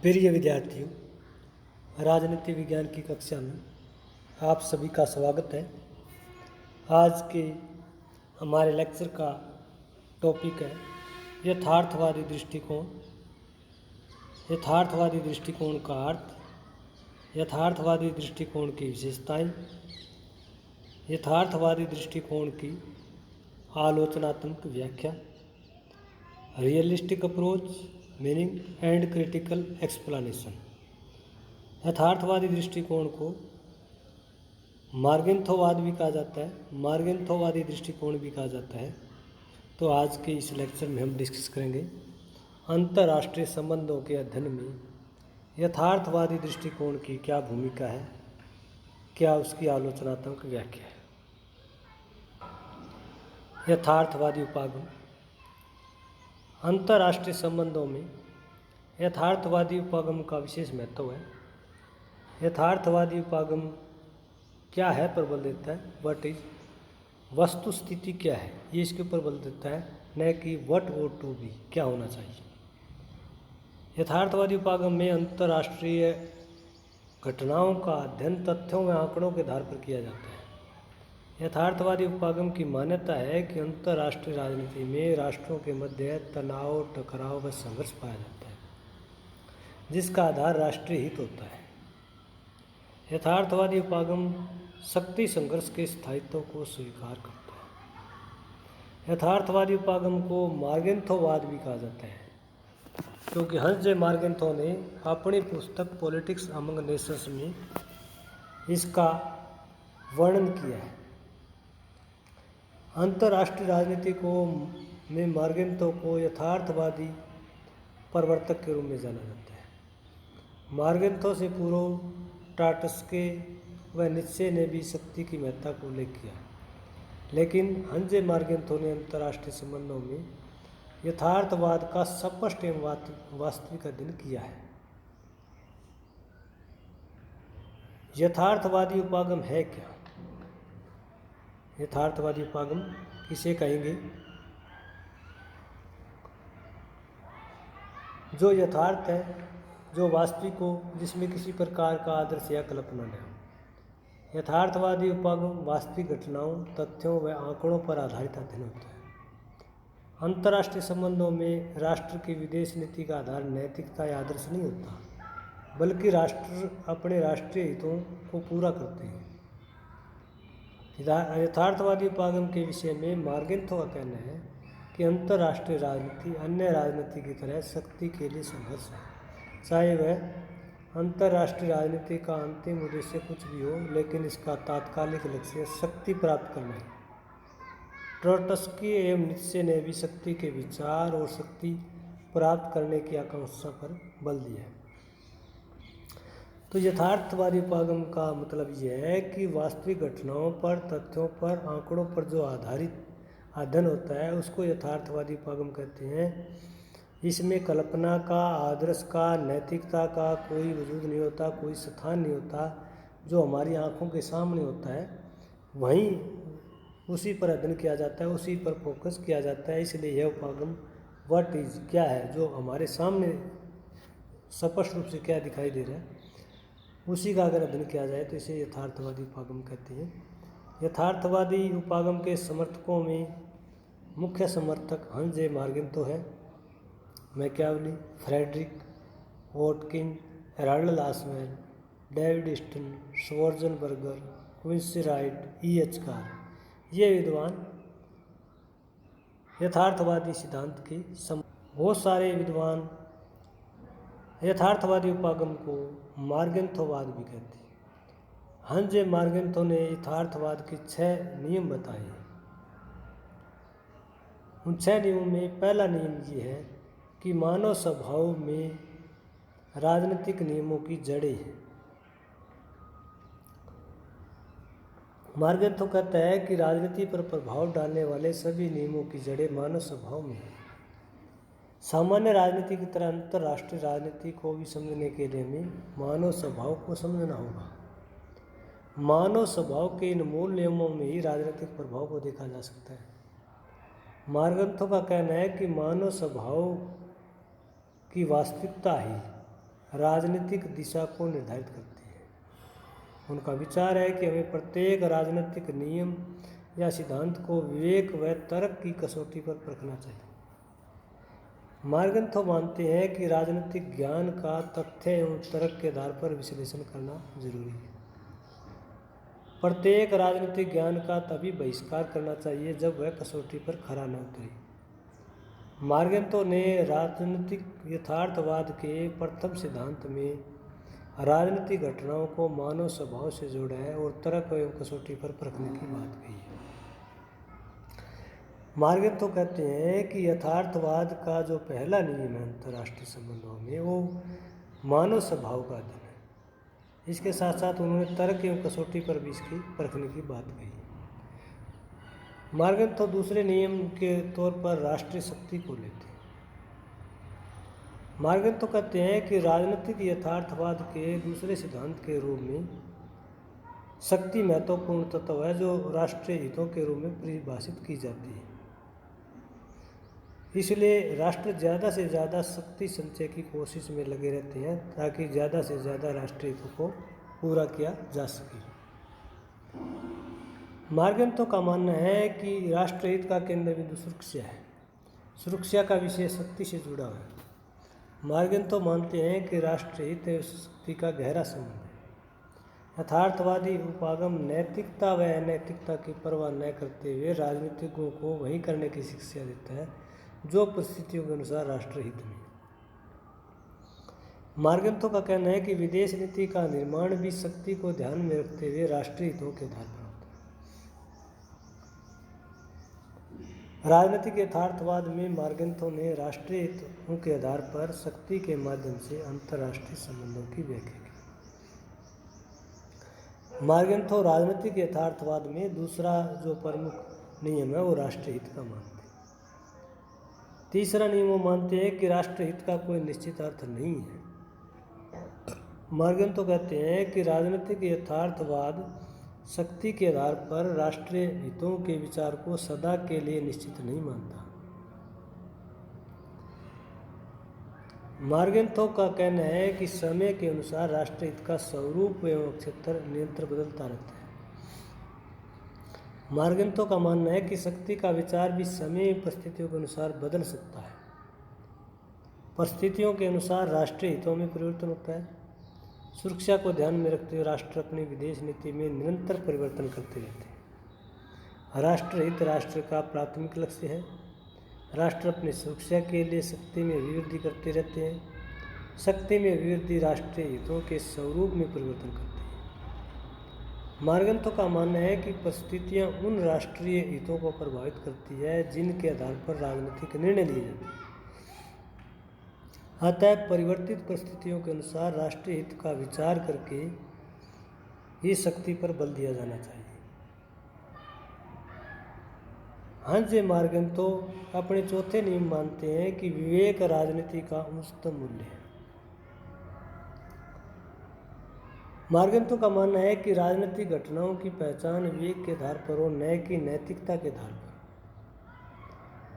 प्रिय विद्यार्थियों, राजनीति विज्ञान की कक्षा में आप सभी का स्वागत है। आज के हमारे लेक्चर का टॉपिक है यथार्थवादी दृष्टिकोण। यथार्थवादी दृष्टिकोण का अर्थ, यथार्थवादी दृष्टिकोण की विशेषताएं, यथार्थवादी दृष्टिकोण की आलोचनात्मक व्याख्या, realistic approach, meaning and critical explanation. यथार्थवादी दृष्टिकोण को मार्गेंथोवाद भी कहा जाता है, मार्गेंथोवादी दृष्टिकोण भी कहा जाता है। तो आज के इस लेक्चर में हम डिस्कस करेंगे अंतर्राष्ट्रीय संबंधों के अध्ययन में यथार्थवादी दृष्टिकोण की क्या भूमिका है, क्या उसकी आलोचनात्मक व्याख्या है। यथार्थवादी उपागम। अंतर्राष्ट्रीय संबंधों में यथार्थवादी उपागम का विशेष महत्व है। यथार्थवादी उपागम क्या है पर बल देता है, व्हाट इज, वस्तु स्थिति क्या है ये इसके ऊपर बल देता है, न कि व्हाट ओट टू बी, क्या होना चाहिए। यथार्थवादी उपागम में अंतर्राष्ट्रीय घटनाओं का अध्ययन तथ्यों व आंकड़ों के आधार पर किया जाता है। यथार्थवादी उपागम की मान्यता है कि अंतर्राष्ट्रीय राजनीति में राष्ट्रों के मध्य तनाव, टकराव व संघर्ष पाया जाता है, जिसका आधार राष्ट्रीय हित होता है। यथार्थवादी उपागम शक्ति संघर्ष के स्थायित्व को स्वीकार करता है। यथार्थवादी उपागम को मार्गेंथोवाद भी कहा जाता है, क्योंकि हंस जे मार्गेंथो ने अपनी पुस्तक पॉलिटिक्स अमंग नेशंस में इसका वर्णन किया है। अंतर्राष्ट्रीय राजनीति में मार्गेंथो को यथार्थवादी प्रवर्तक के रूप में जाना जाता है। मार्गेंथो से पूर्व टाटस्के व नीत्शे ने भी शक्ति की महत्ता को उल्लेख किया, लेकिन हंजे मार्गेंथो ने अंतर्राष्ट्रीय संबंधों में यथार्थवाद का स्पष्ट एवं वास्तविक अध्ययन किया है। यथार्थवादी उपागम है क्या? यथार्थवादी उपागम किसे कहेंगे? जो यथार्थ है, जो वास्तविक हो, जिसमें किसी प्रकार का आदर्श या कल्पना न हो। यथार्थवादी उपागम वास्तविक घटनाओं, तथ्यों व आंकड़ों पर आधारित अध्ययन होता है। अंतर्राष्ट्रीय संबंधों में राष्ट्र की विदेश नीति का आधार नैतिकता या आदर्श नहीं होता, बल्कि राष्ट्र अपने राष्ट्रीय हितों को पूरा करते हैं। यथार्थवादी उपागम के विषय में मार्गेंथो का कहना है कि अंतर्राष्ट्रीय राजनीति अन्य राजनीति की तरह शक्ति के लिए संघर्ष है, चाहे वह अंतर्राष्ट्रीय राजनीति का अंतिम उद्देश्य कुछ भी हो, लेकिन इसका तात्कालिक लक्ष्य शक्ति प्राप्त करना है। ट्रोट्स्की एवं नीत्शे ने भी शक्ति के विचार और शक्ति प्राप्त करने की आकांक्षा पर बल दिया है। तो यथार्थवादी उपागम का मतलब यह है कि वास्तविक घटनाओं पर, तथ्यों पर, आंकड़ों पर जो आधारित अध्ययन होता है उसको यथार्थवादी उपागम कहते हैं। इसमें कल्पना का, आदर्श का, नैतिकता का कोई वजूद नहीं होता, कोई स्थान नहीं होता। जो हमारी आंखों के सामने होता है वहीं उसी पर अध्ययन किया जाता है, उसी पर फोकस किया जाता है। इसलिए यह उपागम व्हाट इज, क्या है, जो हमारे सामने स्पष्ट रूप से क्या दिखाई दे रहा है, उसी का अगर अध्ययन किया जाए तो इसे यथार्थवादी उपागम कहते हैं। यथार्थवादी उपागम के समर्थकों में मुख्य समर्थक हंस जे मार्गेंथो है, Machiavelli, Frederick Watkin, Harold Lasswell, David स्टन, Schwarzenegger, Quincy Wright, E.H. Carr. ये विद्वान यथार्थवादी सिद्धांत के बहुत सारे विद्वान यथार्थवादी उपागम को मार्गेंथोवाद भी कहते हैं। हंस जे मार्गेंथो ने यथार्थवाद के 6 नियम बताए हैं। उन 6 नियमों में पहला नियम ये है कि मानव स्वभाव में राजनीतिक नियमों की जड़ें हैं। मार्गेंथो कहता है कि राजनीति पर प्रभाव डालने वाले सभी नियमों की जड़ें मानव स्वभाव में हैं। सामान्य राजनीति की तरह अंतर्राष्ट्रीय राजनीति को भी समझने के लिए हमें मानव स्वभाव को समझना होगा। मानव स्वभाव के इन मूल नियमों में ही राजनीतिक प्रभाव को देखा जा सकता है। मार्गेंथो का कहना है कि मानव स्वभाव की वास्तविकता ही राजनीतिक दिशा को निर्धारित करती है। उनका विचार है कि हमें प्रत्येक राजनीतिक नियम या सिद्धांत को विवेक व तर्क की कसौटी पर परखना चाहिए। मार्गन्थो मानते हैं कि राजनीतिक ज्ञान का तथ्य एवं तर्क के आधार पर विश्लेषण करना जरूरी है। प्रत्येक राजनीतिक ज्ञान का तभी बहिष्कार करना चाहिए जब वह कसौटी पर खरा न उतरे। मार्गन्थो ने राजनीतिक यथार्थवाद के प्रथम सिद्धांत में राजनीतिक घटनाओं को मानव स्वभाव से जोड़ा है और तर्क एवं कसौटी पर परखने की बात कही है। मार्गन्थो कहते हैं कि यथार्थवाद का जो पहला नियम है अंतर्राष्ट्रीय संबंधों में वो मानव स्वभाव का अध्ययन है। इसके साथ साथ उन्होंने तर्क एवं कसौटी पर भी इसकी परखने की बात कही। मार्गन्थो दूसरे नियम के तौर पर राष्ट्रीय शक्ति को लेते हैं। मार्गन्थो कहते हैं कि राजनीतिक यथार्थवाद के दूसरे सिद्धांत के रूप में शक्ति महत्वपूर्ण तत्व है जो राष्ट्रीय हितों के रूप में परिभाषित की जाती है। इसलिए राष्ट्र ज़्यादा से ज़्यादा शक्ति संचय की कोशिश में लगे रहते हैं ताकि ज़्यादा से ज़्यादा राष्ट्रीय हितों को पूरा किया जा सके। मार्गन्थो का मानना है कि राष्ट्रहित का केंद्र बिंदु सुरक्षा है। सुरक्षा का विषय शक्ति से जुड़ा हुआ है। मार्गन्थो मानते हैं कि राष्ट्रहित एवं शक्ति का गहरा संबंध है। यथार्थवादी उपागम नैतिकता व अनैतिकता की परवाह न करते हुए राजनीतिज्ञों को वही करने की शिक्षा देता है जो परिस्थितियों के अनुसार राष्ट्रहित में। मार्गन्थो का कहना है कि विदेश नीति का निर्माण भी शक्ति को ध्यान में रखते हुए राष्ट्रीय हितों के आधार पर होता है। राजनीतिक यथार्थवाद में मार्गन्थो ने राष्ट्रीय हितों के आधार पर शक्ति के माध्यम से अंतर्राष्ट्रीय संबंधों की व्याख्या की। मार्गन्थो राजनीतिक यथार्थवाद में दूसरा जो प्रमुख नियम है वो राष्ट्रीय हित का मानते हैं। तीसरा नियम वो मानते हैं कि राष्ट्रहित का कोई निश्चित अर्थ नहीं है। मार्गन्थो कहते हैं कि राजनीतिक यथार्थवाद शक्ति के आधार पर राष्ट्रीय हितों के विचार को सदा के लिए निश्चित नहीं मानता। मार्गन्थो का कहना है कि समय के अनुसार राष्ट्रीय हित का स्वरूप एवं क्षेत्र नियंत्रण बदलता रहता है। मार्गन्थो का मानना है कि शक्ति का विचार भी समय परिस्थितियों के अनुसार बदल सकता है। परिस्थितियों के अनुसार राष्ट्रीय हितों में परिवर्तन होता है। सुरक्षा को ध्यान में रखते हुए राष्ट्र अपनी विदेश नीति में निरंतर परिवर्तन करते रहते हैं। राष्ट्रहित राष्ट्र का प्राथमिक लक्ष्य है। राष्ट्र अपनी सुरक्षा के लिए शक्ति में अभिवृद्धि करते रहते हैं। शक्ति में अभिवृद्धि राष्ट्रीय हितों के स्वरूप में परिवर्तन करती है। मार्गन्थो का मानना है कि परिस्थितियाँ उन राष्ट्रीय हितों को प्रभावित करती है जिनके आधार पर राजनीतिक निर्णय लिए जाते हैं। अतः परिवर्तित परिस्थितियों के अनुसार राष्ट्रीय हित का विचार करके ये शक्ति पर बल दिया जाना चाहिए। हंस मार्गन्थो अपने चौथे नियम मानते हैं कि विवेक राजनीति का उच्चतम मूल्य है। मार्गन्थो का मानना है कि राजनीतिक घटनाओं की पहचान विवेक के आधार पर और न्याय की नैतिकता के आधार पर।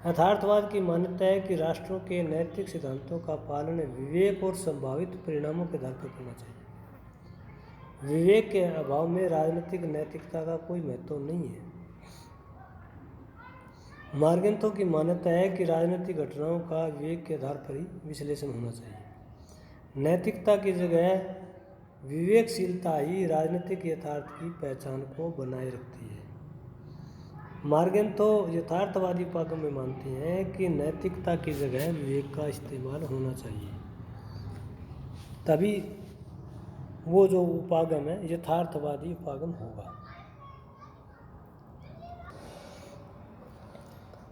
यथार्थवाद की मान्यता है कि राष्ट्रों के नैतिक सिद्धांतों का पालन विवेक और संभावित परिणामों के आधार पर करना चाहिए। विवेक के अभाव में राजनीतिक नैतिकता का कोई महत्व नहीं है। मार्गन्थो की मान्यता है कि राजनीतिक घटनाओं का विवेक के आधार पर ही विश्लेषण होना चाहिए। नैतिकता की जगह विवेकशीलता ही राजनीतिक यथार्थ की पहचान को बनाए रखती है। मार्गन्थो यथार्थवादी उपागम में मानते हैं कि नैतिकता की जगह विवेक का इस्तेमाल होना चाहिए, तभी वो जो उपागम है यथार्थवादी उपागम होगा।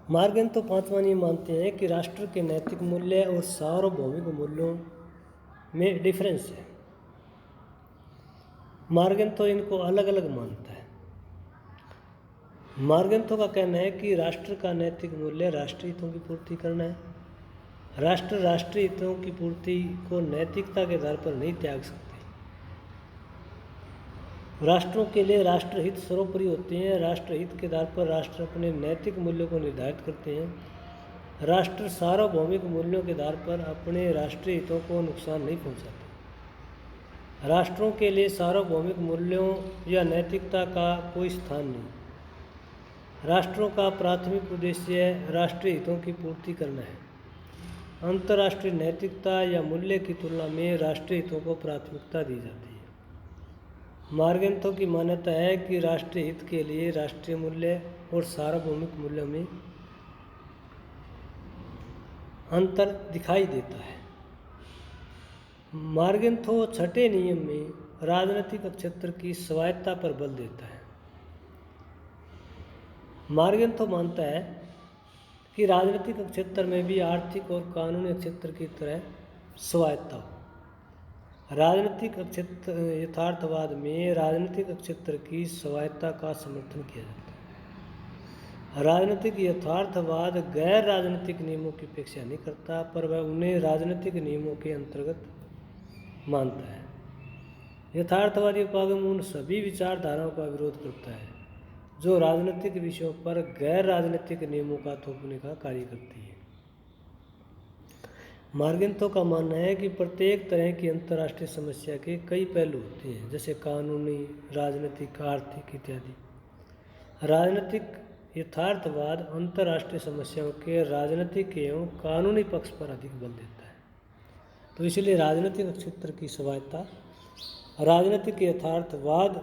मार्गन्थो पांचवा नियम मानते हैं कि राष्ट्र के नैतिक मूल्य और सार्वभौमिक मूल्यों में डिफरेंस है। मार्गन्थो इनको अलग अलग मानता है। मार्गन्थो का कहना है कि राष्ट्र का नैतिक मूल्य राष्ट्रीय हितों की पूर्ति करना है। राष्ट्र राष्ट्रीय हितों की पूर्ति को नैतिकता के आधार पर नहीं त्याग सकते। राष्ट्रों के लिए राष्ट्रहित सर्वोपरि होते हैं। राष्ट्रहित के आधार पर राष्ट्र अपने नैतिक मूल्यों को निर्धारित करते हैं। राष्ट्र सार्वभौमिक मूल्यों के आधार पर अपने राष्ट्रीय हितों को नुकसान नहीं पहुंचाते। राष्ट्रों के लिए सार्वभौमिक मूल्यों या नैतिकता का कोई स्थान नहीं। राष्ट्रों का प्राथमिक उद्देश्य राष्ट्रीय हितों की पूर्ति करना है। अंतर्राष्ट्रीय नैतिकता या मूल्य की तुलना में राष्ट्रीय हितों को प्राथमिकता दी जाती है। मार्गेंथो की मान्यता है कि राष्ट्रीय हित के लिए राष्ट्रीय मूल्य और सार्वभौमिक मूल्यों में अंतर दिखाई देता है। मार्गेंथो छठे नियम में राजनीतिक क्षेत्र की स्वायत्तता पर बल देता है। मार्गेंथो मानता है कि राजनीतिक क्षेत्र में भी आर्थिक और कानूनी क्षेत्र की तरह स्वायत्तता हो। राजनीतिक क्षेत्र यथार्थवाद में राजनीतिक क्षेत्र की स्वायत्तता का समर्थन किया जाता है। राजनीतिक यथार्थवाद गैर राजनीतिक नियमों की अपेक्षा नहीं करता, पर वह उन्हें राजनीतिक नियमों के अंतर्गत मानता है। यथार्थवादी उपागम उन सभी विचारधाराओं का विरोध करता है जो राजनीतिक विषयों पर गैर राजनीतिक नियमों का थोपने का कार्य करती है। मार्गेंथो का मानना है कि प्रत्येक तरह की अंतर्राष्ट्रीय समस्या के कई पहलू होते हैं, जैसे कानूनी, राजनीतिक, आर्थिक इत्यादि। राजनीतिक यथार्थवाद अंतर्राष्ट्रीय समस्याओं के राजनीतिक एवं कानूनी पक्ष पर अधिक बल देता है। तो इसलिए राजनीतिक क्षेत्र की स्वायत्तता राजनीतिक यथार्थवाद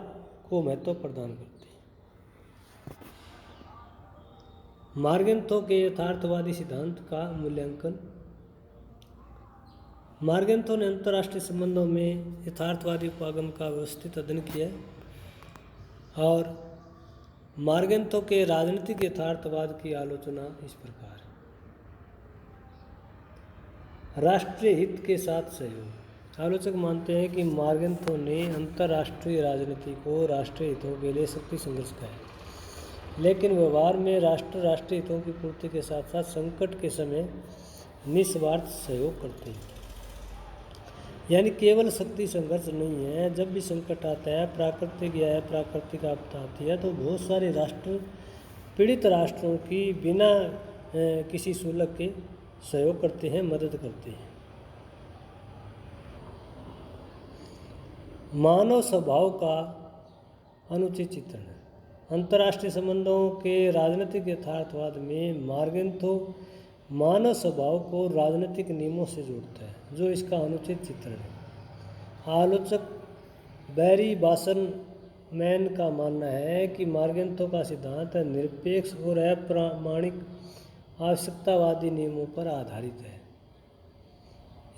को महत्व प्रदान करती है। मार्गेंथो के यथार्थवादी सिद्धांत का मूल्यांकन। मार्गेंथो ने अंतर्राष्ट्रीय संबंधों में यथार्थवादी उपागम का व्यवस्थित अध्ययन किया और मार्गेंथो के राजनीतिक यथार्थवाद की आलोचना इस प्रकार है। राष्ट्रीय हित के साथ सहयोग। आलोचक मानते हैं कि मार्गेंथो ने अंतर्राष्ट्रीय राजनीति को राष्ट्रीय हितों के लिए शक्ति संघर्ष कहा है, लेकिन व्यवहार में राष्ट्र राष्ट्रीय हितों की पूर्ति के साथ साथ संकट के समय निस्वार्थ सहयोग करते हैं। यानी केवल शक्ति संघर्ष नहीं है। जब भी संकट आता है, प्राकृतिक या अप्राकृतिक आपदा आती है, तो बहुत सारे राष्ट्र पीड़ित राष्ट्रों की बिना किसी शुल्क के सहयोग करते हैं, मदद करते हैं। मानव स्वभाव का अनुचित चित्रण। अंतर्राष्ट्रीय संबंधों के राजनीतिक यथार्थवाद में मार्गेंथो मानव स्वभाव को राजनीतिक नियमों से जोड़ता है, जो इसका अनुचित चित्रण है। आलोचक बैरी बासनमैन का मानना है कि मार्गेंथो का सिद्धांत निरपेक्ष और अप्रामाणिक आवश्यकतावादी नियमों पर आधारित है।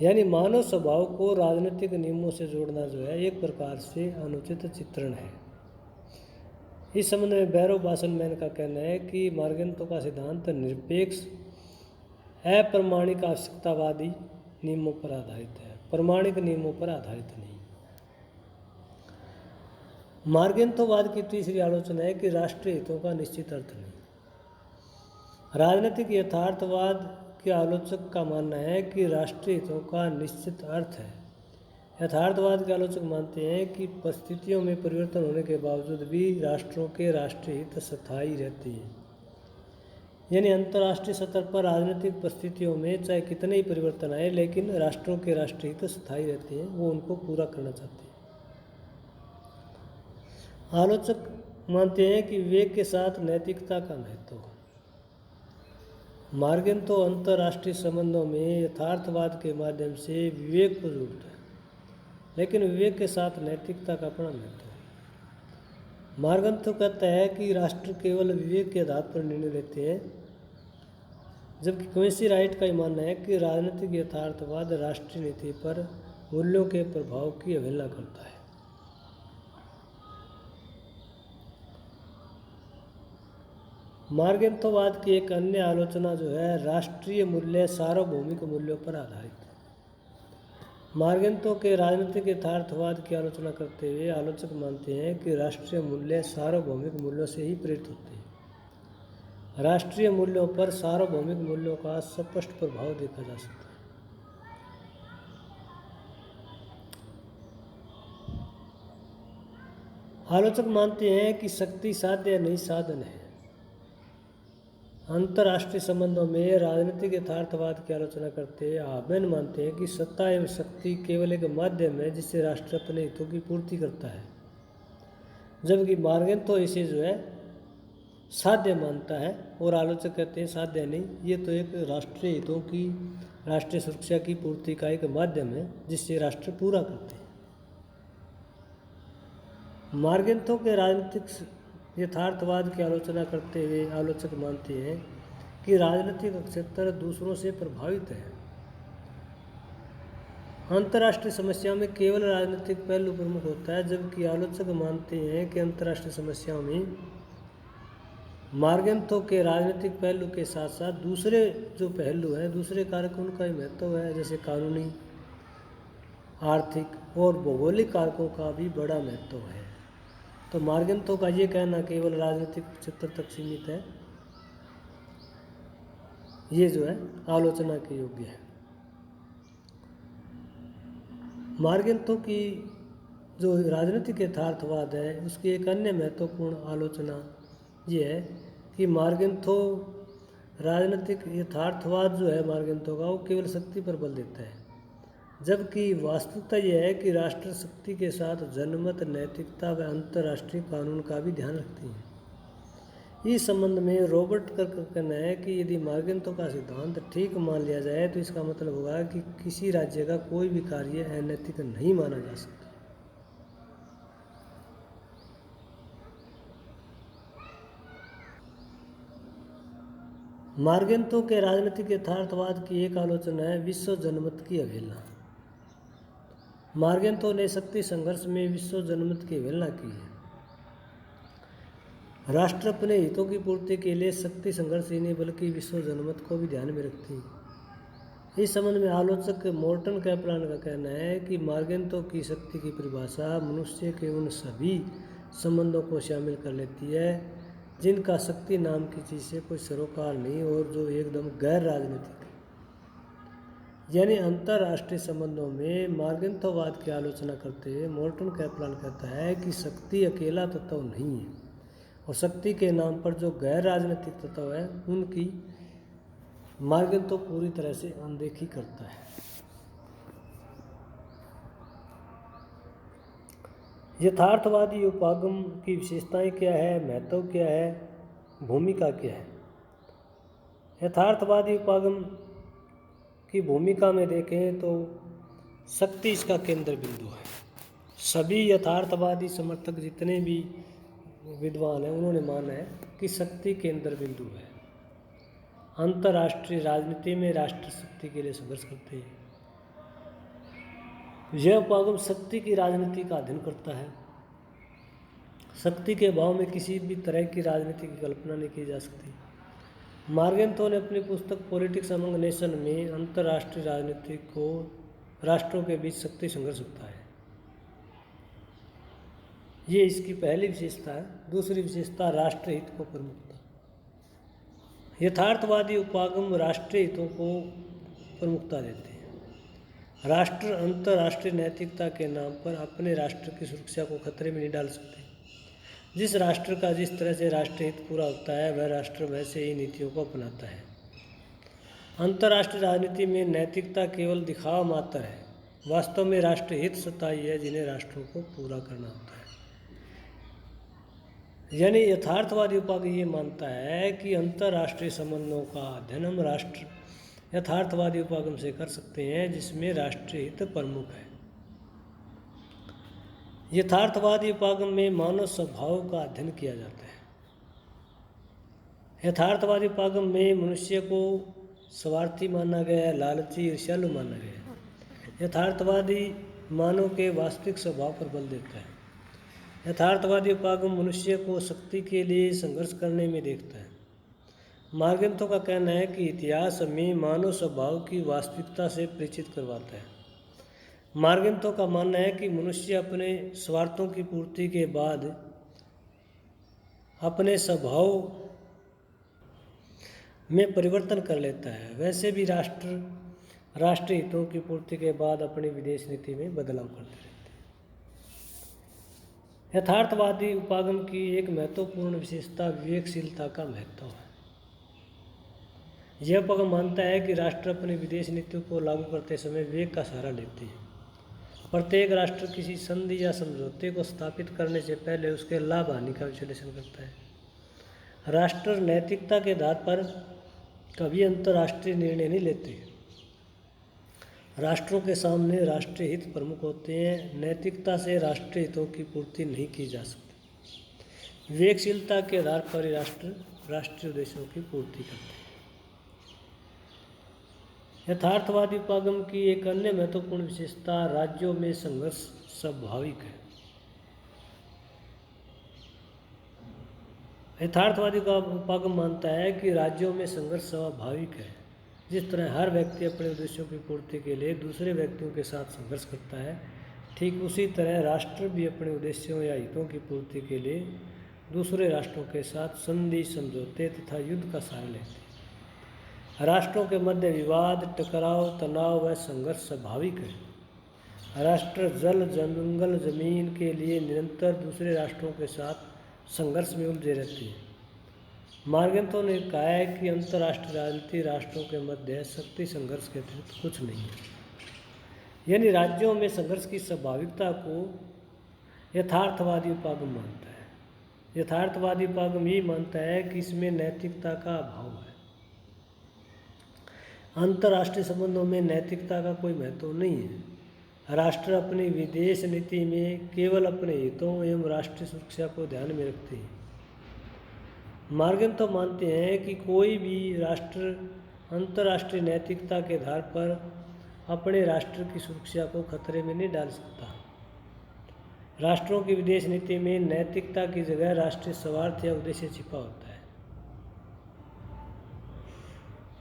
यानी मानव स्वभाव को राजनीतिक नियमों से जोड़ना जो है एक प्रकार से अनुचित चित्रण है। इस संबंध में बैरो बासनमैन का कहना है कि मार्गेंथो का सिद्धांत निरपेक्ष अप्रमाणिक आवश्यकतावादी नियमों पर आधारित है, प्रमाणिक नियमों पर आधारित नहीं। मार्गेंथोवाद की तीसरी आलोचना है कि राष्ट्रीय हितों का निश्चित अर्थ नहीं। राजनीतिक यथार्थवाद के आलोचक का मानना है कि राष्ट्रीय हितों का निश्चित अर्थ है। यथार्थवाद के आलोचक मानते हैं कि परिस्थितियों में परिवर्तन होने के बावजूद भी राष्ट्रों के राष्ट्रीय हित स्थायी रहते हैं। यानी अंतर्राष्ट्रीय स्तर पर राजनीतिक परिस्थितियों में चाहे कितने ही परिवर्तन आए, लेकिन राष्ट्रों के राष्ट्रीय हित स्थायी रहते हैं, वो उनको पूरा करना चाहते हैं। आलोचक मानते हैं कि विवेक के साथ नैतिकता का महत्व। मार्गेंथो अंतर्राष्ट्रीय संबंधों में यथार्थवाद के माध्यम से विवेक को जोड़ता है, लेकिन विवेक के साथ नैतिकता का अपना महत्व है। मार्गेंथो कहता है कि राष्ट्र केवल विवेक के आधार पर निर्णय लेते हैं, जबकि क्विंसी राइट का मानना है कि राजनीतिक यथार्थवाद राष्ट्रीय नीति पर मूल्यों के प्रभाव की अवहेलना करता है। मार्गेंथोवाद की एक अन्य आलोचना जो है राष्ट्रीय मूल्य सार्वभौमिक मूल्यों पर आधारित है। मार्गेंथो के राजनीतिक यथार्थवाद की आलोचना करते हुए आलोचक मानते हैं कि राष्ट्रीय मूल्य सार्वभौमिक मूल्यों से ही प्रेरित होते हैं। राष्ट्रीय मूल्यों पर सार्वभौमिक मूल्यों का स्पष्ट प्रभाव देखा जा सकता है। आलोचक मानते हैं कि शक्ति साध्य नहीं साधन है। अंतर्राष्ट्रीय संबंधों में राजनीतिक यथार्थवाद की आलोचना करते हुए हाबेन मानते हैं कि सत्ता एवं शक्ति केवल एक माध्यम है जिससे राष्ट्र अपने हितों की पूर्ति करता है, जबकि मार्गेन तो इसे जो है साध्य मानता है और आलोचक कहते हैं साध्य नहीं, ये तो एक राष्ट्रीय हितों की, राष्ट्रीय सुरक्षा की पूर्ति का एक माध्यम है जिससे राष्ट्र पूरा करते हैं। मार्गेंथो के राजनीतिक यथार्थवाद की आलोचना करते हुए आलोचक मानते हैं कि राजनीतिक क्षेत्र दूसरों से प्रभावित है। अंतर्राष्ट्रीय समस्याओं में केवल राजनीतिक पहलू प्रमुख होता है, जबकि आलोचक मानते हैं कि अंतर्राष्ट्रीय समस्याओं में मार्गेंथो के राजनीतिक पहलू के साथ साथ दूसरे जो पहलू हैं, दूसरे कारक उनका ही महत्व है, जैसे कानूनी, आर्थिक और भौगोलिक कारकों का भी बड़ा महत्व है। तो मार्गेंथो का ये कहना केवल राजनीतिक क्षेत्र तक सीमित है, ये जो है आलोचना के योग्य है। मार्गेंथो की जो राजनीतिक यथार्थवाद है उसकी एक अन्य महत्वपूर्ण आलोचना ये है कि मार्गेंथो राजनीतिक यथार्थवाद जो है मार्गेंथो का वो केवल शक्ति पर बल देता है, जबकि वास्तविकता यह है कि राष्ट्र शक्ति के साथ जनमत, नैतिकता व अंतर्राष्ट्रीय कानून का भी ध्यान रखती है। इस संबंध में रॉबर्ट का कहना है कि यदि मार्गेंथो का सिद्धांत ठीक मान लिया जाए तो इसका मतलब होगा कि किसी राज्य का कोई भी कार्य अनैतिक नहीं माना जा सकता। मार्गेंथो के राजनीतिक यथार्थवाद की एक आलोचना है विश्व जनमत की अवहेलना। मार्गेंथो ने शक्ति संघर्ष में विश्व जनमत की अवहेलना की है। राष्ट्र अपने हितों की पूर्ति के लिए शक्ति संघर्ष ही नहीं बल्कि विश्व जनमत को भी ध्यान में रखती है। इस संबंध में आलोचक मोर्टन कैपलान का कहना है कि मार्गेंथो की शक्ति की परिभाषा मनुष्य के उन सभी संबंधों को शामिल कर लेती है जिनका शक्ति नाम की चीज़ से कोई सरोकार नहीं और जो एकदम गैर राजनीतिक है। यानी अंतर्राष्ट्रीय संबंधों में मार्गेंथोवाद की आलोचना करते हुए मोर्टन कैपलान कहता है कि शक्ति अकेला तत्व नहीं है और शक्ति के नाम पर जो गैर राजनीतिक तत्व है उनकी मार्गेंथो पूरी तरह से अनदेखी करता है। यथार्थवादी उपागम की विशेषताएं क्या है, महत्व क्या है, भूमिका क्या है। यथार्थवादी उपागम की भूमिका में देखें तो शक्ति इसका केंद्र बिंदु है। सभी यथार्थवादी समर्थक जितने भी विद्वान हैं उन्होंने माना है कि शक्ति केंद्र बिंदु है। अंतर्राष्ट्रीय राजनीति में राष्ट्र शक्ति के लिए संघर्ष करते हैं। यह उपागम शक्ति की राजनीति का अध्ययन करता है। शक्ति के अभाव में किसी भी तरह की राजनीति की कल्पना नहीं की जा सकती। मार्गेंथो ने अपनी पुस्तक पॉलिटिक्स अमंग नेशन में अंतर्राष्ट्रीय राजनीति को राष्ट्रों के बीच शक्ति संघर्ष होता है, ये इसकी पहली विशेषता है। दूसरी विशेषता राष्ट्रीय हित को प्रमुखता। यथार्थवादी उपागम राष्ट्रीय हितों को प्रमुखता देते हैं। राष्ट्र अंतर्राष्ट्रीय नैतिकता के नाम पर अपने राष्ट्र की सुरक्षा को खतरे में नहीं डाल सकते। जिस राष्ट्र का जिस तरह से राष्ट्रीय हित पूरा होता है वह राष्ट्र वैसे ही नीतियों को अपनाता है। अंतर्राष्ट्रीय राजनीति में नैतिकता केवल दिखावा मात्र है, वास्तव में राष्ट्रीय हित सत्ताई है जिन्हें राष्ट्रों को पूरा करना होता है। यानी यथार्थवादी उपागम ये मानता है कि अंतर्राष्ट्रीय संबंधों का अध्ययन हम राष्ट्र यथार्थवादी उपागम से कर सकते हैं जिसमें राष्ट्रीय हित प्रमुख है। यथार्थवादी उपागम में मानव स्वभाव का अध्ययन किया जाता है। यथार्थवादी उपागम में मनुष्य को स्वार्थी माना गया है, लालची, ईर्ष्यालु माना गया है। यथार्थवादी मानव के वास्तविक स्वभाव पर बल देता है। यथार्थवादी उपागम मनुष्य को शक्ति के लिए संघर्ष करने में देखता है। मार्गेंथो का कहना है कि इतिहास में मानव स्वभाव की वास्तविकता से परिचित करवाता है। मार्गेंथो का मानना है कि मनुष्य अपने स्वार्थों की पूर्ति के बाद अपने स्वभाव में परिवर्तन कर लेता है। वैसे भी राष्ट्रीय हितों की पूर्ति के बाद अपनी विदेश नीति में बदलाव करते रहते हैं। यथार्थवादी उपागम की एक महत्वपूर्ण विशेषता विवेकशीलता का महत्व है। यह उपगम मानता है कि राष्ट्र अपनी विदेश नीति को लागू करते समय विवेक का सहारा लेते हैं। प्रत्येक राष्ट्र किसी संधि या समझौते को स्थापित करने से पहले उसके लाभ हानि का विश्लेषण करता है। राष्ट्र नैतिकता के आधार पर कभी अंतर्राष्ट्रीय निर्णय नहीं लेते। राष्ट्रों के सामने राष्ट्रीय हित प्रमुख होते हैं। नैतिकता से राष्ट्रीय हितों की पूर्ति नहीं की जा सकती। विवेकशीलता के आधार पर राष्ट्र राष्ट्रीय उद्देश्यों की पूर्ति करते हैं। यथार्थवादी उपागम की एक अन्य महत्वपूर्ण विशेषता राज्यों में संघर्ष स्वाभाविक है। यथार्थवादी का उपागम मानता है कि राज्यों में संघर्ष स्वाभाविक है। जिस तरह हर व्यक्ति अपने उद्देश्यों की पूर्ति के लिए दूसरे व्यक्तियों के साथ संघर्ष करता है, ठीक उसी तरह राष्ट्र भी अपने उद्देश्यों या हितों की पूर्ति के लिए दूसरे राष्ट्रों के साथ संधि, समझौते तथा युद्ध का सहारा लेते हैं। राष्ट्रों के मध्य विवाद, टकराव, तनाव व संघर्ष स्वाभाविक है। राष्ट्र जल, जंगल, जमीन के लिए निरंतर दूसरे राष्ट्रों के साथ संघर्ष में उलझे रहते हैं। मार्गेंथो ने कहा है कि अंतर्राष्ट्रीय राजनीति राष्ट्रों के मध्य शक्ति संघर्ष के अतिरिक्त कुछ नहीं है। यानी राज्यों में संघर्ष की स्वाभाविकता को यथार्थवादी उपागम मानता है। यथार्थवादी उपागम ये मानता है कि इसमें नैतिकता का अभाव है। अंतर्राष्ट्रीय संबंधों में नैतिकता का कोई महत्व नहीं है। राष्ट्र अपनी विदेश नीति में केवल अपने हितों एवं राष्ट्रीय सुरक्षा को ध्यान में रखते हैं। मार्गेंथो मानते हैं कि कोई भी राष्ट्र अंतर्राष्ट्रीय नैतिकता के आधार पर अपने राष्ट्र की सुरक्षा को खतरे में नहीं डाल सकता। राष्ट्रों की विदेश नीति में नैतिकता की जगह राष्ट्रीय स्वार्थ या उद्देश्य छिपा होता है।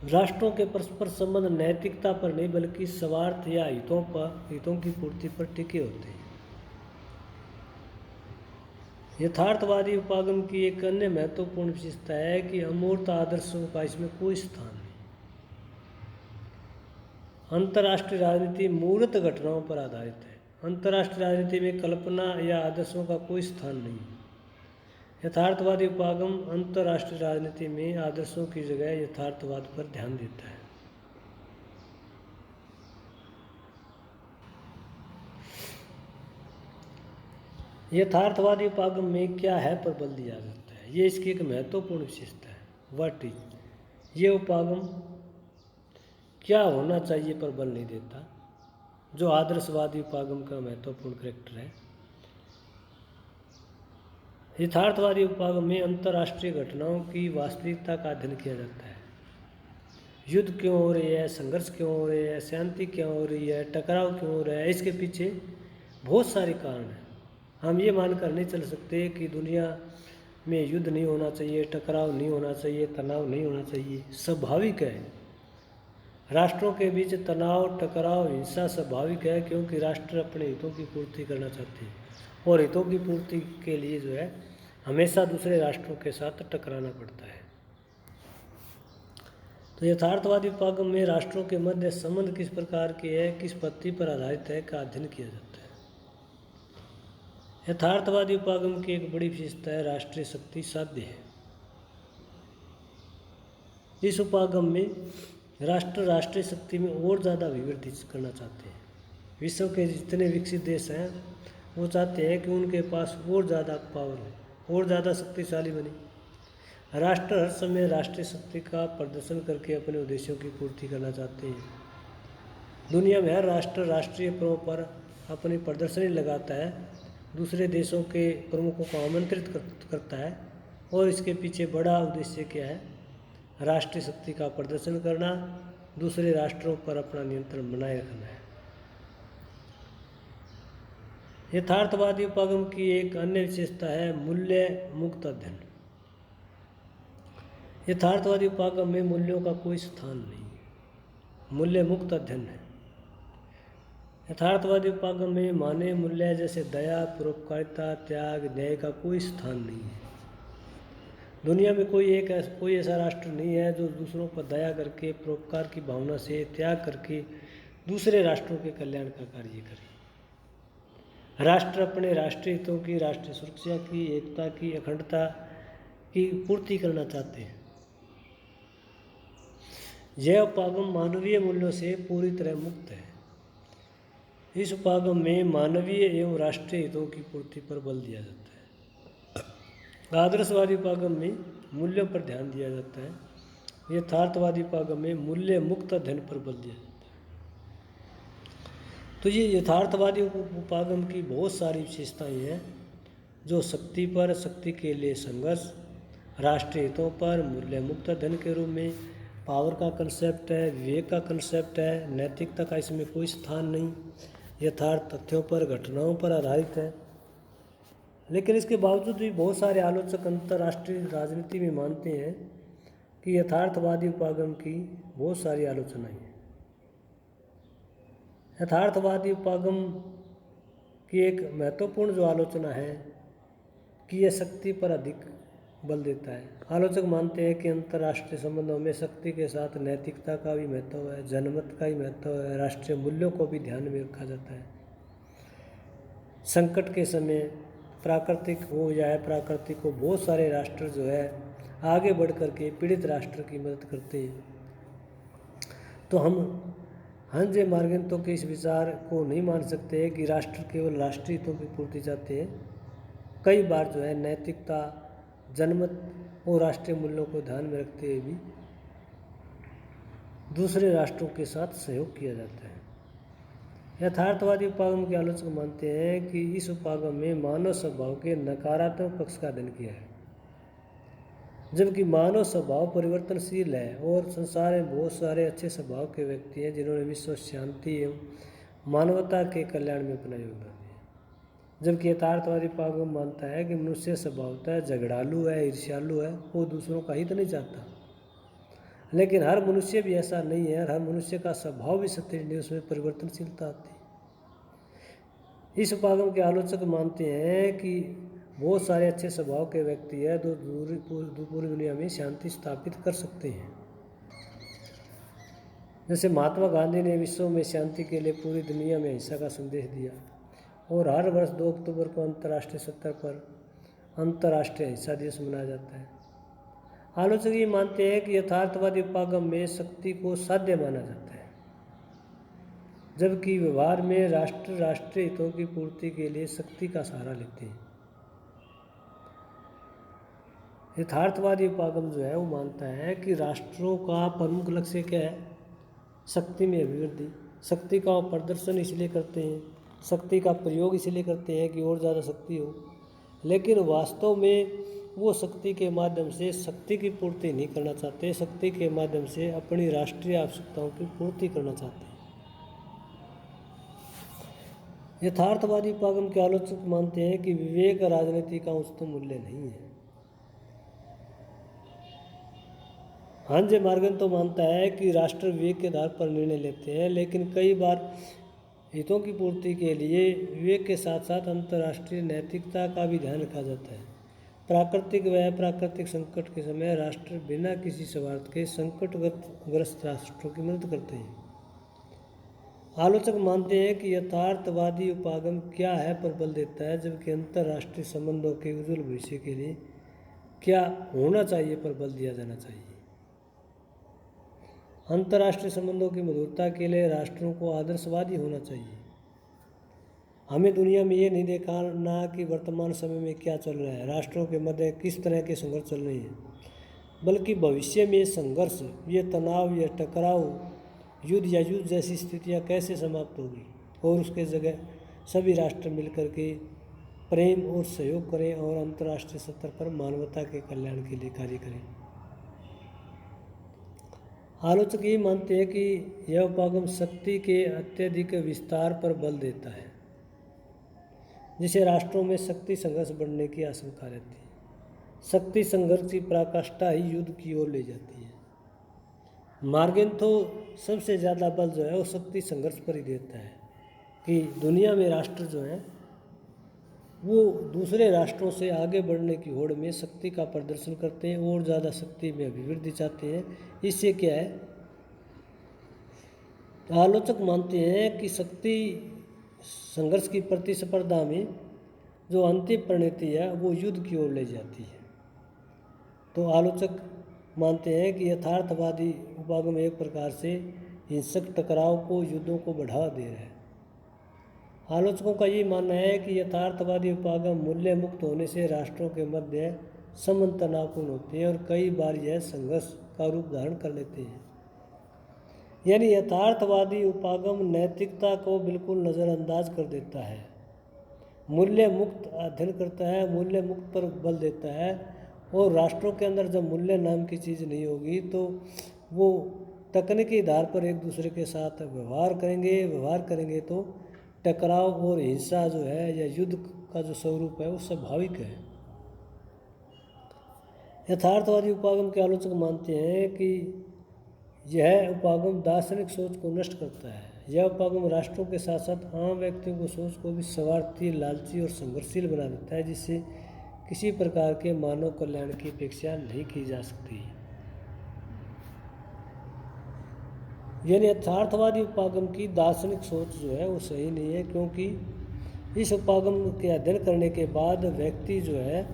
राष्ट्रों के परस्पर संबंध नैतिकता पर नहीं बल्कि स्वार्थ या हितों की पूर्ति पर टिके होते हैं। यथार्थवादी उपागम की एक अन्य महत्वपूर्ण विशेषता है कि अमूर्त आदर्शों का इसमें कोई स्थान नहीं। अंतर्राष्ट्रीय राजनीति मूर्त घटनाओं पर आधारित है। अंतर्राष्ट्रीय राजनीति में कल्पना या आदर्शों का कोई स्थान नहीं। यथार्थवादी उपागम अंतर्राष्ट्रीय राजनीति में आदर्शों की जगह यथार्थवाद पर ध्यान देता है। यथार्थवादी उपागम में क्या है पर बल दिया जाता है। ये इसकी एक महत्वपूर्ण विशेषता है। व्हाट इज, ये उपागम क्या होना चाहिए पर बल नहीं देता, जो आदर्शवादी उपागम का महत्वपूर्ण कैरेक्टर है। यथार्थवादी उपागम में अंतर्राष्ट्रीय घटनाओं की वास्तविकता का अध्ययन किया जाता है। युद्ध क्यों हो रही है, संघर्ष क्यों हो रही है, शांति क्यों हो रही है, टकराव क्यों हो रहा है, इसके पीछे बहुत सारे कारण हैं। हम ये मानकर नहीं चल सकते कि दुनिया में युद्ध नहीं होना चाहिए, टकराव नहीं होना चाहिए, तनाव नहीं होना चाहिए। स्वाभाविक है, राष्ट्रों के बीच तनाव, टकराव, हिंसा स्वाभाविक है, क्योंकि राष्ट्र अपने हितों की पूर्ति करना चाहते हैं और हितों की पूर्ति के लिए जो है हमेशा दूसरे राष्ट्रों के साथ टकराना पड़ता है। तो यथार्थवादी उपागम में राष्ट्रों के मध्य संबंध किस प्रकार के है, किस पद्धति पर आधारित है का अध्ययन किया जाता है। यथार्थवादी उपागम की एक बड़ी विशेषता है राष्ट्रीय शक्ति साध्य है। इस उपागम में राष्ट्र राष्ट्रीय शक्ति में और ज़्यादा अभिवृद्धि करना चाहते हैं। विश्व के जितने विकसित देश हैं वो चाहते हैं कि उनके पास और ज़्यादा पावर हो, और ज़्यादा शक्तिशाली बने। राष्ट्र हर समय राष्ट्रीय शक्ति का प्रदर्शन करके अपने उद्देश्यों की पूर्ति करना चाहते हैं। दुनिया में हर राष्ट्र राष्ट्रीय पर्वों पर अपनी प्रदर्शनी लगाता है, दूसरे देशों के प्रमुखों को आमंत्रित करता है, और इसके पीछे बड़ा उद्देश्य क्या है? राष्ट्रीय शक्ति का प्रदर्शन करना, दूसरे राष्ट्रों पर अपना नियंत्रण बनाए रखना है। यथार्थवादी उपागम की एक अन्य विशेषता है मूल्य मुक्त अध्ययन। यथार्थवादी उपागम में मूल्यों का कोई स्थान नहीं, मूल्य मुक्त अध्ययन है। यथार्थवादी उपागम में मानवीय मूल्य जैसे दया, परोपकारिता, त्याग, न्याय का कोई स्थान नहीं है। दुनिया में कोई ऐसा राष्ट्र नहीं है जो दूसरों पर दया करके, परोपकार की भावना से, त्याग करके दूसरे राष्ट्रों के कल्याण का कार्य करे। राष्ट्र अपने राष्ट्रीय हितों की, राष्ट्रीय सुरक्षा की, एकता की, अखंडता की पूर्ति करना चाहते हैं। यह उपागम मानवीय मूल्यों से पूरी तरह मुक्त है। इस उपागम में मानवीय एवं राष्ट्रीय हितों की पूर्ति पर बल दिया जाता है। आदर्शवादी उपागम में मूल्यों पर ध्यान दिया जाता है। यथार्थवादी उपागम में मूल्य मुक्त अध्ययन पर बल दिया जाता है। तो ये यथार्थवादी उपागम की बहुत सारी विशेषताएं हैं, जो शक्ति पर, शक्ति के लिए संघर्ष, राष्ट्रीय हितों पर मूल्य मुक्त अध्ययन के रूप में पावर का कंसेप्ट है, विवेक का कंसेप्ट है, नैतिकता का इसमें कोई स्थान नहीं, यथार्थ तथ्यों पर, घटनाओं पर आधारित है। लेकिन इसके बावजूद भी बहुत सारे आलोचक अंतर्राष्ट्रीय राजनीति में मानते हैं कि यथार्थवादी उपागम की बहुत सारी आलोचनाएं हैं। यथार्थवादी उपागम की एक महत्वपूर्ण जो आलोचना है कि यह शक्ति पर अधिक बल देता है। आलोचक मानते हैं कि अंतर्राष्ट्रीय संबंधों में शक्ति के साथ नैतिकता का भी महत्व है, जनमत का भी महत्व है, राष्ट्रीय मूल्यों को भी ध्यान में रखा जाता है। संकट के समय प्राकृतिक हो या अप्राकृतिक हो, बहुत सारे राष्ट्र जो है आगे बढ़ कर के पीड़ित राष्ट्र की मदद करते हैं। तो हम हंजे मार्गेंतो के इस विचार को नहीं मान सकते कि राष्ट्र केवल राष्ट्रीय हितों की पूर्ति चाहते हैं। कई बार जो है नैतिकता, जनमत और राष्ट्रीय मूल्यों को ध्यान में रखते हुए भी दूसरे राष्ट्रों के साथ सहयोग किया जाता है। यथार्थवादी उपागम के आलोचक मानते हैं कि इस उपागम में मानव स्वभाव के नकारात्मक पक्ष का अध्ययन किया है, जबकि मानव स्वभाव परिवर्तनशील है और संसार में बहुत सारे अच्छे स्वभाव के व्यक्ति हैं जिन्होंने विश्व शांति एवं मानवता के कल्याण में अपना योगदान दिया। जबकि यथार्थवादी उपागम मानता है कि मनुष्य स्वभावतः झगड़ालू है, ईर्ष्यालु है, वो दूसरों का हित नहीं चाहता। लेकिन हर मनुष्य भी ऐसा नहीं है, हर मनुष्य का स्वभाव भी सत्य नहीं, उसमें परिवर्तनशीलता आती है। इस उपागम के आलोचक मानते हैं कि बहुत सारे अच्छे स्वभाव के व्यक्ति है जो पूरी दुनिया में शांति स्थापित कर सकते हैं। जैसे महात्मा गांधी ने विश्व में शांति के लिए पूरी दुनिया में अहिंसा का संदेश दिया और हर वर्ष 2 अक्टूबर को अंतर्राष्ट्रीय स्तर पर अंतर्राष्ट्रीय अहिंसा दिवस मनाया जाता है। आलोचक ये मानते हैं कि यथार्थवादी उपागम में शक्ति को साध्य माना जाता है, जबकि व्यवहार में राष्ट्र राष्ट्रीय हितों की पूर्ति के लिए शक्ति का सहारा लेते हैं। यथार्थवादी उपागम जो है वो मानता है कि राष्ट्रों का प्रमुख लक्ष्य क्या है? शक्ति में अभिवृद्धि। शक्ति का प्रदर्शन इसलिए करते हैं, शक्ति का प्रयोग इसलिए करते हैं कि और ज़्यादा शक्ति हो, लेकिन वास्तव में वो शक्ति के माध्यम से शक्ति की पूर्ति नहीं करना चाहते, शक्ति के माध्यम से अपनी राष्ट्रीय आवश्यकताओं की पूर्ति करना चाहते हैं। यथार्थवादी उपागम के आलोचक मानते हैं कि विवेक राजनीति का उच्चतम मूल्य नहीं है। हंजे मार्गन तो मानता है कि राष्ट्र विवेक के आधार पर निर्णय लेते हैं, लेकिन कई बार हितों की पूर्ति के लिए विवेक के साथ साथ अंतर्राष्ट्रीय नैतिकता का भी ध्यान रखा जाता है। प्राकृतिक व अप्राकृतिक संकट के समय राष्ट्र बिना किसी स्वार्थ के संकटग्रस्त राष्ट्रों की मदद करते हैं। आलोचक मानते हैं कि यथार्थवादी उपागम क्या है पर बल देता है, जबकि अंतर्राष्ट्रीय संबंधों के उज्ज्वल भविष्य के लिए क्या होना चाहिए पर बल दिया जाना चाहिए। अंतर्राष्ट्रीय संबंधों की मधुरता के लिए राष्ट्रों को आदर्शवादी होना चाहिए। हमें दुनिया में ये नहीं देखना कि वर्तमान समय में क्या चल रहा है, राष्ट्रों के मध्य किस तरह के संघर्ष चल रहे हैं, बल्कि भविष्य में ये संघर्ष, ये तनाव, ये टकराव, युद्ध या युद्ध जैसी स्थितियाँ कैसे समाप्त होगी और उसके जगह सभी राष्ट्र मिलकर के प्रेम और सहयोग करें और अंतर्राष्ट्रीय स्तर पर मानवता के कल्याण के लिए कार्य करें। आलोचक ये मानते हैं कि यह उपागम शक्ति के अत्यधिक विस्तार पर बल देता है, जिसे राष्ट्रों में शक्ति संघर्ष बढ़ने की आशंका रहती है। शक्ति संघर्ष की पराकाष्ठा ही युद्ध की ओर ले जाती है। मार्गेंथो सबसे ज़्यादा बल जो है वो शक्ति संघर्ष पर ही देता है कि दुनिया में राष्ट्र जो हैं वो दूसरे राष्ट्रों से आगे बढ़ने की होड़ में शक्ति का प्रदर्शन करते हैं और ज़्यादा शक्ति में अभिवृद्धि चाहते हैं। इससे क्या है, आलोचक मानते हैं कि शक्ति संघर्ष की प्रतिस्पर्धा में जो अंतिम परिणति है वो युद्ध की ओर ले जाती है। तो आलोचक मानते हैं कि यथार्थवादी उपागम एक प्रकार से हिंसक टकराव को, युद्धों को बढ़ावा दे रहे हैं। आलोचकों का ये मानना है कि यथार्थवादी उपागम मूल्य मुक्त होने से राष्ट्रों के मध्य संबंध तनावपूर्ण होते हैं और कई बार यह संघर्ष का रूप धारण कर लेते हैं। यानी यथार्थवादी उपागम नैतिकता को बिल्कुल नज़रअंदाज कर देता है, मूल्य मुक्त अध्ययन करता है, मूल्य मुक्त पर बल देता है। और राष्ट्रों के अंदर जब मूल्य नाम की चीज़ नहीं होगी तो वो तकनीकी आधार पर एक दूसरे के साथ व्यवहार करेंगे तो टकराव और हिंसा जो है या युद्ध का जो स्वरूप है वो स्वाभाविक है। यथार्थवादी उपागम के आलोचक मानते हैं कि यह उपागम दार्शनिक सोच को नष्ट करता है। यह उपागम राष्ट्रों के साथ साथ आम व्यक्तियों को सोच को भी स्वार्थी, लालची और संघर्षशील बना देता है, जिससे किसी प्रकार के मानव कल्याण की अपेक्षा नहीं की जा सकती। यानी यथार्थवादी उपागम की दार्शनिक सोच जो है वो सही नहीं है, क्योंकि इस उपागम के अध्ययन करने के बाद व्यक्ति जो है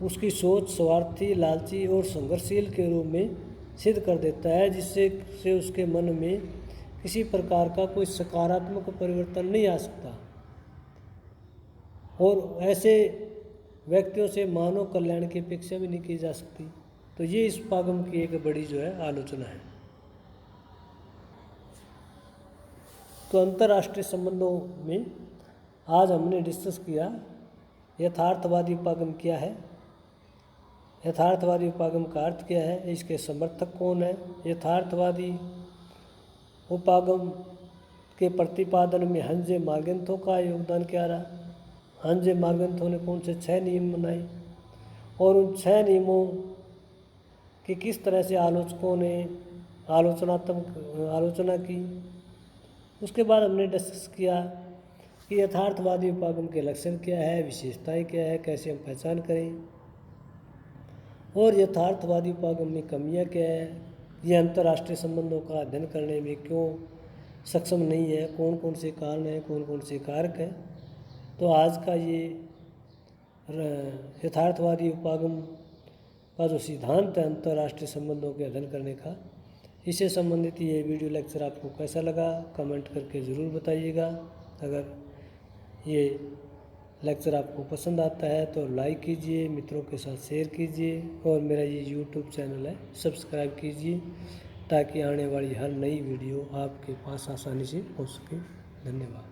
उसकी सोच स्वार्थी, लालची और संघर्षशील के रूप में सिद्ध कर देता है, जिससे उसके मन में किसी प्रकार का कोई सकारात्मक परिवर्तन नहीं आ सकता और ऐसे व्यक्तियों से मानव कल्याण की अपेक्षा भी नहीं की जा सकती। तो ये इस उपागम की एक बड़ी जो है आलोचना है। तो अंतर्राष्ट्रीय संबंधों में आज हमने डिस्कस किया यथार्थवादी उपागम क्या है, यथार्थवादी उपागम का अर्थ क्या है, इसके समर्थक कौन है, यथार्थवादी उपागम के प्रतिपादन में हंजे मार्गेंथो का योगदान क्या रहा। हंजे मार्गेंथो ने कौन से 6 नियम बनाए और उन 6 नियमों की किस तरह से आलोचकों ने आलोचना की। उसके बाद हमने डिस्कस किया कि यथार्थवादी उपागम के लक्षण क्या है, विशेषताएं क्या है, कैसे हम पहचान करें और यथार्थवादी उपागम में कमियां क्या है, ये अंतर्राष्ट्रीय संबंधों का अध्ययन करने में क्यों सक्षम नहीं है, कौन कौन से कारण हैं, कौन कौन से कारक हैं। तो आज का ये यथार्थवादी उपागम का जो सिद्धांत है अंतर्राष्ट्रीय संबंधों के अध्ययन करने का, इससे संबंधित ये वीडियो लेक्चर आपको कैसा लगा कमेंट करके ज़रूर बताइएगा। अगर ये लेक्चर आपको पसंद आता है तो लाइक कीजिए, मित्रों के साथ शेयर कीजिए और मेरा ये यूट्यूब चैनल है सब्सक्राइब कीजिए, ताकि आने वाली हर नई वीडियो आपके पास आसानी से पहुंच सके। धन्यवाद।